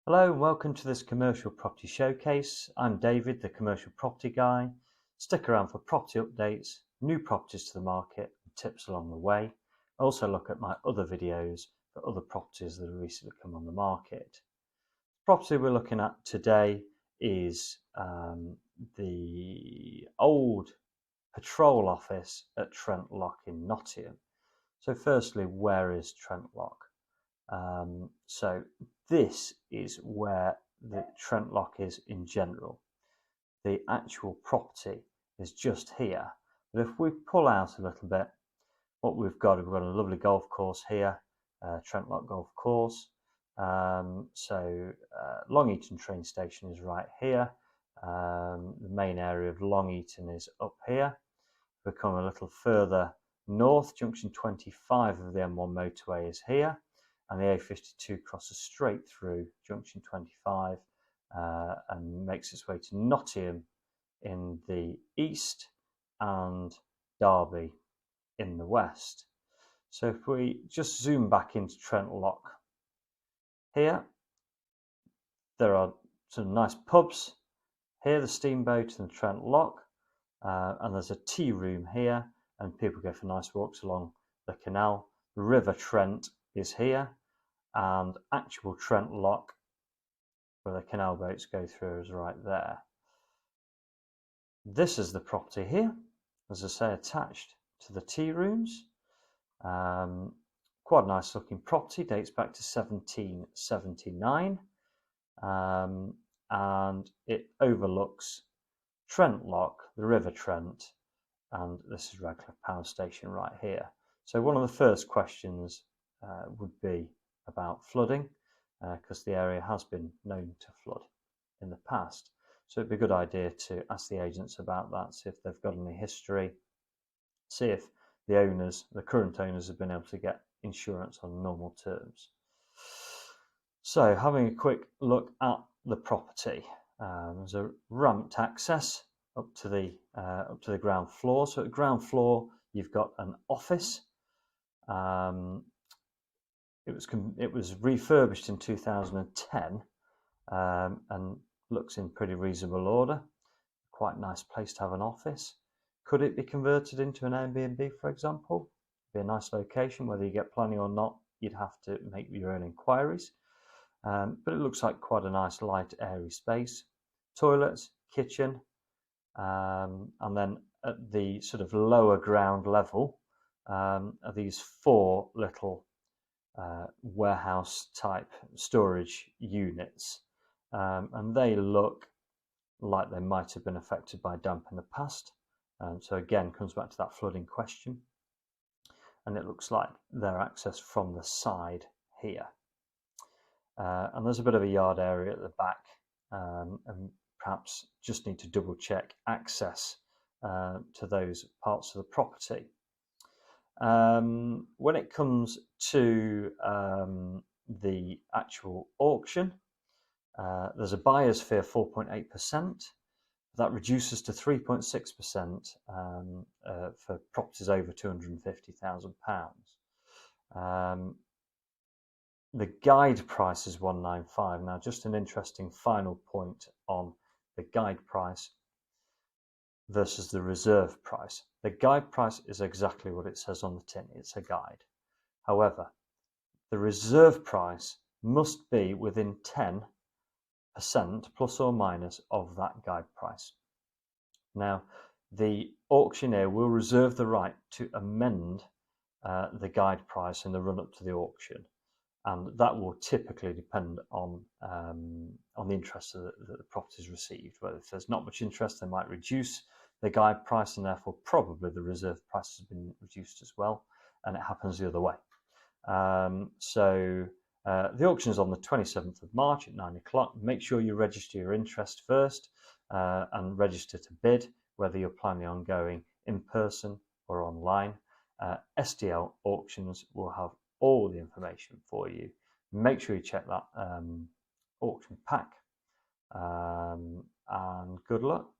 Hello and welcome to this commercial property showcase. I'm David, the commercial property guy. Stick around for property updates, new properties to the market, and tips along the way. Also look at my other videos for other properties that have recently come on the market. The property we're looking at today is the old patrol office at Trent Lock in Nottingham. So firstly, where is Trent Lock? So this is where the Trent Lock is in general. The actual property is just here. But if we pull out a little bit, what we've got a lovely golf course here, Trent Lock Golf Course. Long Eaton train station is right here. The main area of Long Eaton is up here. We come a little further north, junction 25 of the M1 motorway is here. And the A52 crosses straight through junction 25 and makes its way to Nottingham in the east and Derby in the west. So if we just zoom back into Trent Lock, here there are some nice pubs. Here the Steamboat and the Trent Lock, and there's a tea room here, and people go for nice walks along the canal. The River Trent is here, and actual Trent Lock, where the canal boats go through, is right there. This is the property here, as I say, attached to the tea rooms. Quite a nice looking property, dates back to 1779, and it overlooks Trent Lock, the River Trent, and this is Radcliffe Power Station right here. So one of the first questions would be about flooding, because the area has been known to flood in the past. So it'd be a good idea to ask the agents about that, see if they've got any history, see if the owners, the current owners, have been able to get insurance on normal terms. So having a quick look at the property, there's a ramped access up to the ground floor. So at the ground floor, you've got an office. It was refurbished in 2010 and looks in pretty reasonable order. Quite a nice place to have an office. Could it be converted into an Airbnb, for example? Be a nice location. Whether you get planning or not, you'd have to make your own inquiries. But it looks like quite a nice, light, airy space. Toilets, kitchen, and then at the sort of lower ground level are these four little warehouse type storage units, and they look like they might have been affected by damp in the past. So again, comes back to that flooding question, and it looks like they're accessed from the side here. And there's a bit of a yard area at the back, and perhaps just need to double check access to those parts of the property. When it comes to the actual auction, there's a buyer's fee of 4.8%. That reduces to 3.6% for properties over £250,000. The guide price is 195. Now, just an interesting final point on the guide price versus the reserve price. The guide price is exactly what it says on the tin. It's a guide. However, the reserve price must be within 10% plus or minus of that guide price. Now, the auctioneer will reserve the right to amend the guide price in the run-up to the auction, and that will typically depend on the interest that the property has received. Whether if there's not much interest, they might reduce the guide price, and therefore probably the reserve price has been reduced as well, and it happens the other way. The auction is on the 27th of March at 9 o'clock. Make sure you register your interest first and register to bid, whether you're planning on going in person or online. SDL Auctions will have all the information for you. Make sure you check that auction pack, and good luck.